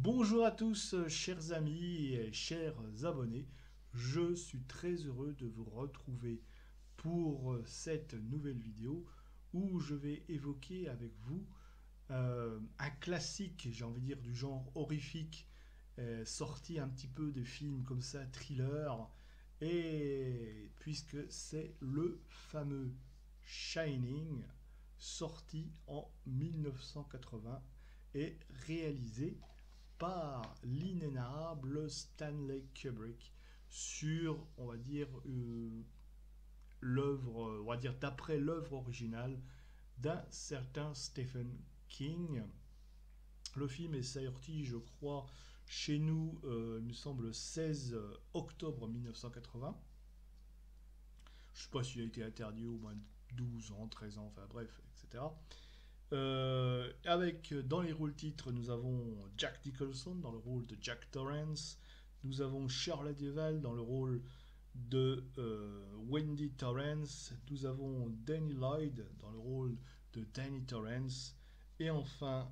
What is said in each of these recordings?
Bonjour à tous, chers amis et chers abonnés. Je suis très heureux de vous retrouver pour cette nouvelle vidéo où je vais évoquer avec vous un classique, j'ai envie de dire, du genre horrifique, sorti un petit peu des films comme ça, thriller, et puisque c'est le fameux Shining, sorti en 1980 et réalisé par l'inénarrable Stanley Kubrick sur, on va dire, l'œuvre, on va dire d'après l'œuvre originale d'un certain Stephen King. Le film est sorti, je crois, chez nous, il me semble, le 16 octobre 1980. Je ne sais pas s'il a été interdit au moins de 12 ans, 13 ans, enfin bref, etc. Avec dans les rôles titres, nous avons Jack Nicholson dans le rôle de Jack Torrance, nous avons Shirley Duvall dans le rôle de Wendy Torrance, nous avons Danny Lloyd dans le rôle de Danny Torrance, et enfin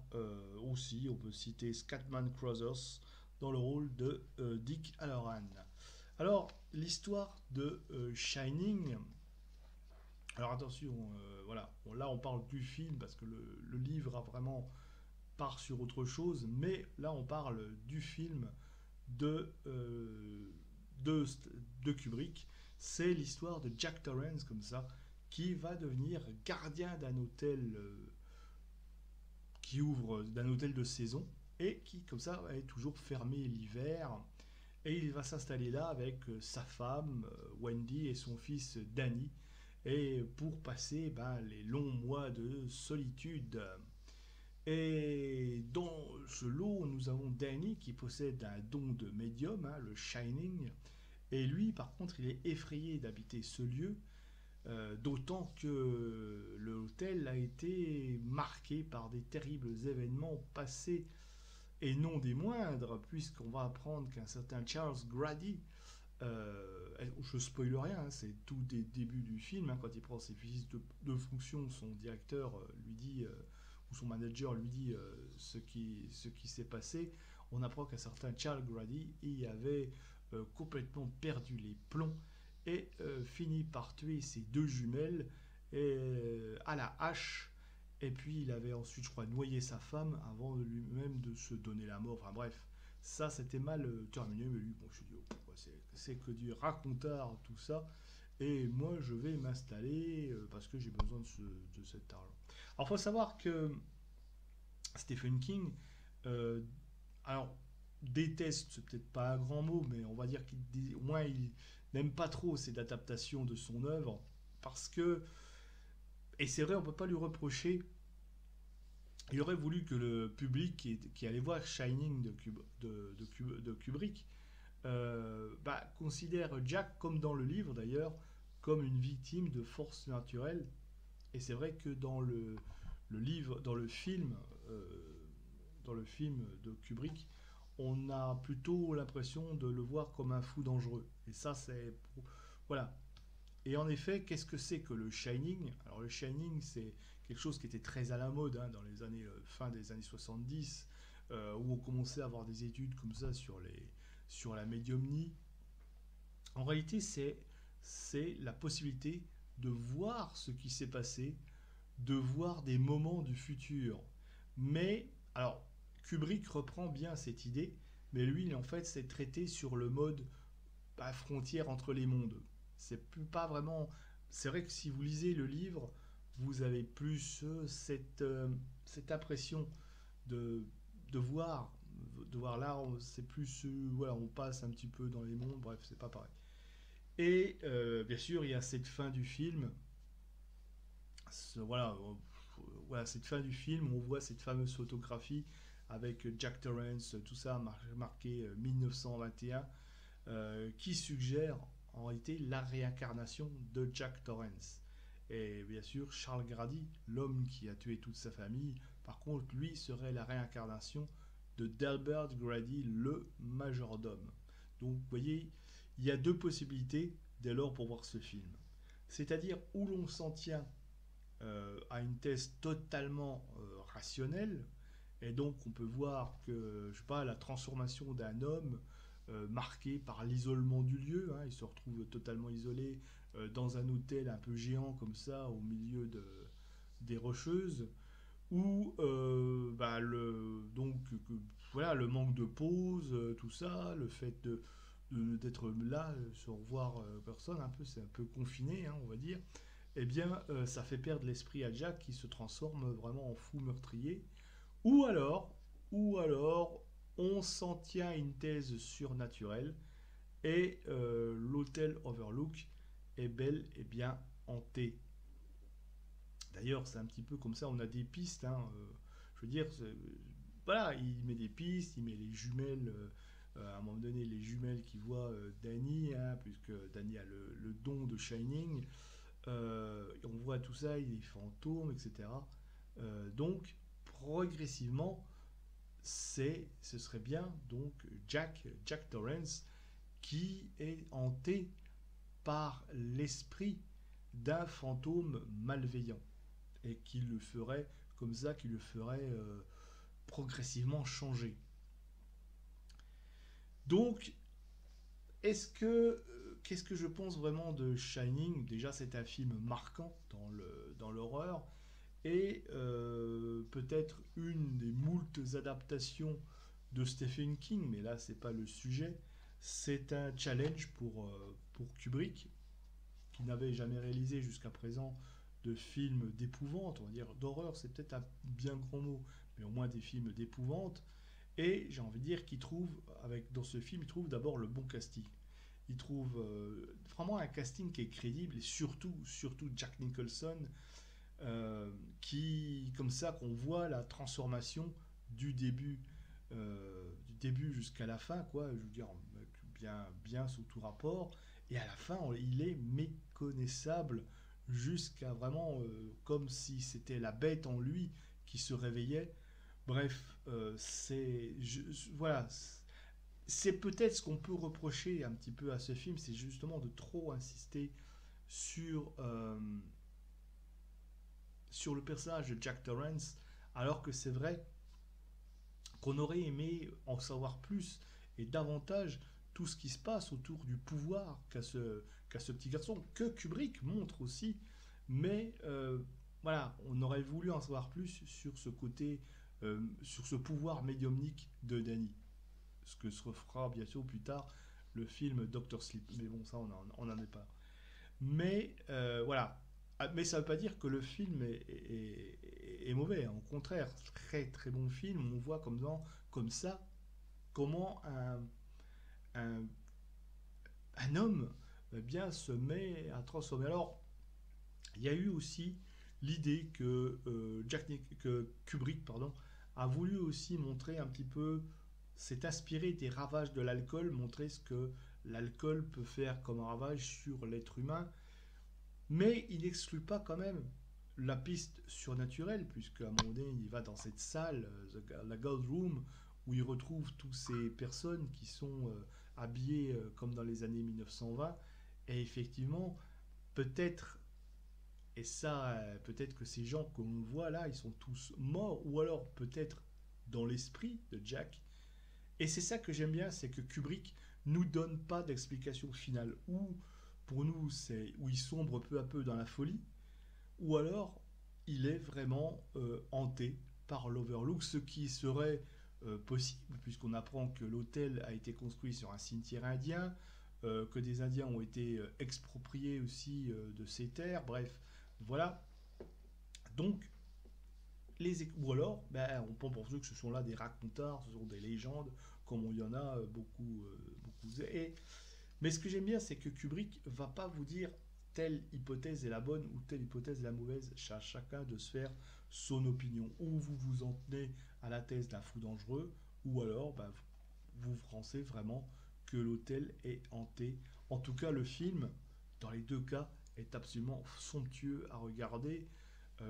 aussi on peut citer Scatman Crothers dans le rôle de Dick Hallorann. Alors l'histoire de Shining, alors attention, voilà, là on parle du film parce que le livre a vraiment part sur autre chose, mais là on parle du film de, euh, de, de Kubrick. C'est l'histoire de Jack Torrance comme ça, qui va devenir gardien d'un hôtel qui ouvre d'un hôtel de saison et qui comme ça est toujours fermé l'hiver. Et il va s'installer là avec sa femme Wendy et son fils Danny, et pour passer les longs mois de solitude. Et dans ce lot, nous avons Danny qui possède un don de médium, hein, le Shining. Et lui, par contre, il est effrayé d'habiter ce lieu, d'autant que l'hôtel a été marqué par des terribles événements passés, et non des moindres, puisqu'on va apprendre qu'un certain Charles Grady, je spoil rien, hein, c'est tout des débuts du film, hein, quand il prend ses visites de fonction, son directeur lui dit, ou son manager lui dit ce qui s'est passé. On apprend qu'un certain Charles Grady y avait complètement perdu les plombs et fini par tuer ses deux jumelles à la hache. Et puis il avait ensuite, je crois, noyé sa femme avant de lui-même de se donner la mort. Enfin bref, ça c'était mal terminé, mais lui, bon, je me suis dit, oh, c'est que du racontard tout ça. Et moi, je vais m'installer parce que j'ai besoin de cet argent. Alors, il faut savoir que Stephen King, euh, alors, déteste, c'est peut-être pas un grand mot, mais on va dire qu'au moins il n'aime pas trop cette adaptation de son œuvre parce que, et c'est vrai, on peut pas lui reprocher, il aurait voulu que le public qui allait voir Shining de Kubrick considère Jack, comme dans le livre d'ailleurs, comme une victime de forces naturelles. Et c'est vrai que dans le livre, dans le film de Kubrick, on a plutôt l'impression de le voir comme un fou dangereux. Et ça, c'est voilà. Et en effet, qu'est-ce que c'est que le Shining? Alors le Shining, c'est quelque chose qui était très à la mode, hein, dans les années fin des années 70, où on commençait à avoir des études comme ça sur la médiumnie. En réalité, c'est la possibilité de voir ce qui s'est passé, de voir des moments du futur. Mais, alors, Kubrick reprend bien cette idée, mais lui, en fait, c'est traité sur le mode frontière entre les mondes. C'est plus pas vraiment. C'est vrai que si vous lisez le livre, vous avez plus cette impression de, de voir. De voir là, c'est plus. Voilà, on passe un petit peu dans les mondes, bref, c'est pas pareil. Et bien sûr, il y a cette fin du film. Voilà, voilà, cette fin du film, on voit cette fameuse photographie avec Jack Torrance, tout ça marqué 1921, qui suggère en réalité la réincarnation de Jack Torrance. Et bien sûr, Charles Grady, l'homme qui a tué toute sa famille, par contre, lui serait la réincarnation de Delbert Grady, le majordome. Donc, vous voyez, il y a deux possibilités dès lors pour voir ce film. C'est-à-dire où l'on s'en tient à une thèse totalement rationnelle, Et donc on peut voir que, je sais pas, la transformation d'un homme marqué par l'isolement du lieu, hein, il se retrouve totalement isolé dans un hôtel un peu géant comme ça, au milieu des Rocheuses, ou bah, donc voilà, le manque de pause, tout ça, le fait d'être là sans voir personne, un peu, c'est un peu confiné, hein, on va dire, eh bien ça fait perdre l'esprit à Jack qui se transforme vraiment en fou meurtrier. Ou alors, ou alors, on s'en tient à une thèse surnaturelle et l'hôtel Overlook est bel et bien hanté. D'ailleurs, c'est un petit peu comme ça, on a des pistes, hein, je veux dire, voilà, il met des pistes, il met les jumelles, à un moment donné, les jumelles qui voient Danny, hein, puisque Danny a le don de Shining. On voit tout ça, il est fantôme, etc. Donc, progressivement, ce serait bien donc Jack Torrance qui est hanté par l'esprit d'un fantôme malveillant et qui le ferait comme ça, qui le ferait progressivement changer. Donc, qu'est-ce que je pense vraiment de Shining? Déjà, c'est un film marquant dans l'horreur et peut-être une des moultes adaptations de Stephen King, mais là, c'est pas le sujet. C'est un challenge pour Kubrick, qui n'avait jamais réalisé jusqu'à présent de films d'épouvante, on va dire d'horreur, c'est peut-être un bien grand mot, mais au moins des films d'épouvante. Et j'ai envie de dire qu'il trouve, dans ce film, il trouve d'abord le bon casting. Il trouve vraiment un casting qui est crédible et surtout Jack Nicholson, comme ça, qu'on voit la transformation du début jusqu'à la fin, quoi. Je veux dire, bien sous tout rapport. Et à la fin, il est méconnaissable jusqu'à vraiment comme si c'était la bête en lui qui se réveillait. Bref, voilà, c'est peut-être ce qu'on peut reprocher un petit peu à ce film, c'est justement de trop insister sur sur le personnage de Jack Torrance, alors que c'est vrai qu'on aurait aimé en savoir plus et davantage tout ce qui se passe autour du pouvoir qu'a ce petit garçon, que Kubrick montre aussi, mais voilà, on aurait voulu en savoir plus sur ce côté, sur ce pouvoir médiumnique de Danny, ce que se refera bien sûr plus tard le film Doctor Sleep, mais bon, ça on n'en est pas. Mais voilà. Mais ça ne veut pas dire que le film est mauvais. Au contraire, très très bon film. On voit comme ça comment un, un homme bien se met à transformer. Alors, il y a eu aussi l'idée que Kubrick a voulu aussi montrer un petit peu, s'est inspiré des ravages de l'alcool, montrer ce que l'alcool peut faire comme ravage sur l'être humain. Mais il n'exclut pas quand même la piste surnaturelle, puisque à un moment donné, il va dans cette salle, la God Room, où il retrouve toutes ces personnes qui sont habillées comme dans les années 1920. Et effectivement, peut-être, et ça, peut-être que ces gens qu'on voit là, ils sont tous morts, ou alors peut-être dans l'esprit de Jack. Et c'est ça que j'aime bien, c'est que Kubrick nous donne pas d'explication finale. Ou pour nous, c'est où il sombre peu à peu dans la folie, ou alors il est vraiment hanté par l'Overlook, ce qui serait possible, puisqu'on apprend que l'hôtel a été construit sur un cimetière indien, que des Indiens ont été expropriés aussi de ces terres, bref, voilà. Donc, ou alors, ben, on peut penser que ce sont là des racontards, ce sont des légendes, comme il y en a beaucoup. Mais ce que j'aime bien, c'est que Kubrick va pas vous dire telle hypothèse est la bonne ou telle hypothèse est la mauvaise. C'est à chacun de se faire son opinion. Ou vous vous en tenez à la thèse d'un fou dangereux, ou alors bah, vous pensez vraiment que l'hôtel est hanté. En tout cas, le film, dans les deux cas, est absolument somptueux à regarder.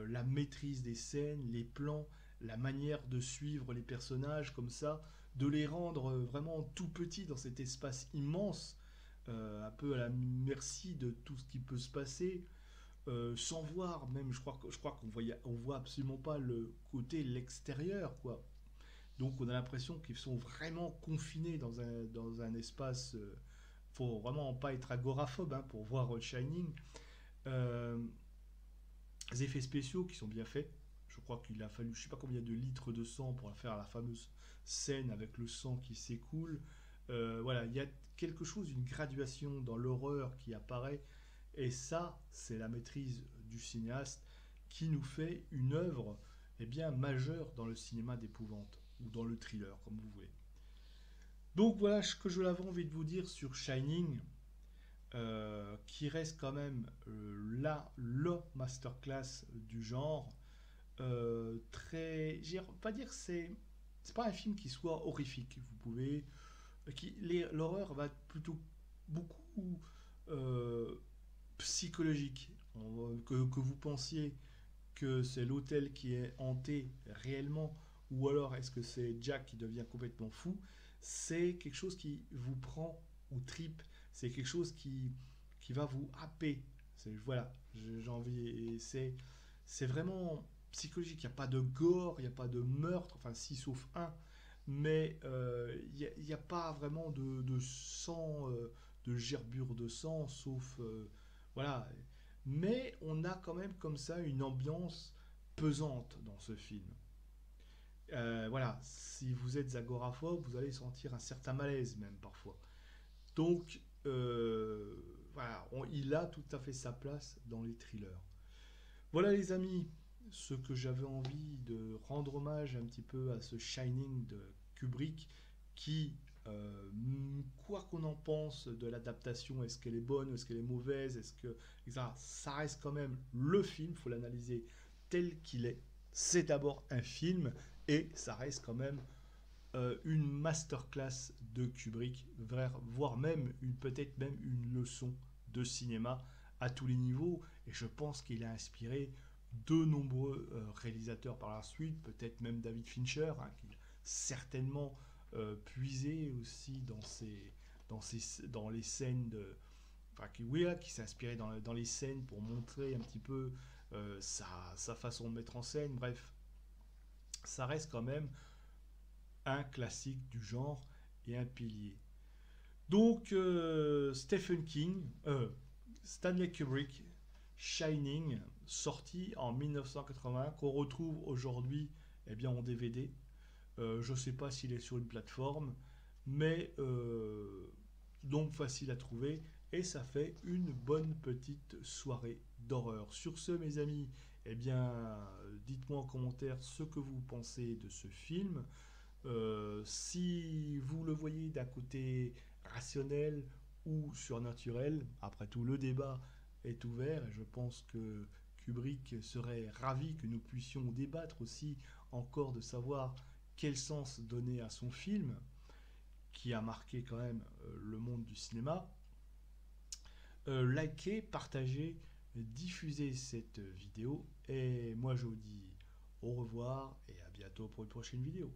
La maîtrise des scènes, les plans, la manière de suivre les personnages comme ça, de les rendre vraiment tout petits dans cet espace immense, un peu à la merci de tout ce qui peut se passer, sans voir même, je crois qu'on voit absolument pas le côté l'extérieur, quoi. Donc on a l'impression qu'ils sont vraiment confinés dans un espace. Faut vraiment pas être agoraphobe hein, pour voir Shining. Euh, les effets spéciaux qui sont bien faits. Je crois qu'il a fallu je sais pas combien de litres de sang pour faire la fameuse scène avec le sang qui s'écoule. Voilà, il y a quelque chose, une graduation dans l'horreur qui apparaît. Et ça, c'est la maîtrise du cinéaste qui nous fait une œuvre eh bien, majeure dans le cinéma d'épouvante ou dans le thriller, comme vous voulez. Donc voilà ce que je l'avais envie de vous dire sur Shining, qui reste quand même le masterclass du genre. Très, je vais pas dire que c'est pas un film qui soit horrifique. Vous pouvez, l'horreur va être plutôt beaucoup euh, psychologique. Que vous pensiez que c'est l'hôtel qui est hanté réellement, ou alors est-ce que c'est Jack qui devient complètement fou, c'est quelque chose qui vous prend ou tripe, c'est quelque chose qui va vous happer. Voilà, j'ai envie, c'est vraiment psychologique, il n'y a pas de gore, il n'y a pas de meurtre, enfin si sauf un, mais il n'y a pas vraiment de sang, de gerbure de sang, sauf voilà. Mais on a quand même comme ça une ambiance pesante dans ce film. Voilà, si vous êtes agoraphobe, vous allez sentir un certain malaise même parfois. Donc voilà, il a tout à fait sa place dans les thrillers. Voilà les amis, ce que j'avais envie de rendre hommage un petit peu à ce Shining de Kubrick qui, quoi qu'on en pense de l'adaptation, est-ce qu'elle est bonne, est-ce qu'elle est mauvaise, est-ce que ça reste quand même le film, il faut l'analyser tel qu'il est. C'est d'abord un film et ça reste quand même une masterclass de Kubrick, voire même peut-être même une leçon de cinéma à tous les niveaux. Et je pense qu'il a inspiré de nombreux réalisateurs par la suite, peut-être même David Fincher, hein, qui a certainement puisé aussi dans les scènes de, enfin qui s'est inspiré dans les scènes pour montrer un petit peu sa façon de mettre en scène. Bref, ça reste quand même un classique du genre et un pilier. Donc Stephen King, Stanley Kubrick, Shining, sorti en 1980, qu'on retrouve aujourd'hui eh bien, en DVD. Je ne sais pas s'il est sur une plateforme, mais donc facile à trouver et ça fait une bonne petite soirée d'horreur. Sur ce, mes amis, eh bien, dites-moi en commentaire ce que vous pensez de ce film. Si vous le voyez d'un côté rationnel ou surnaturel, après tout, le débat est ouvert et je pense que Kubrick serait ravi que nous puissions débattre aussi encore de savoir quel sens donner à son film qui a marqué quand même le monde du cinéma. Likez, partagez, diffusez cette vidéo et moi je vous dis au revoir et à bientôt pour une prochaine vidéo.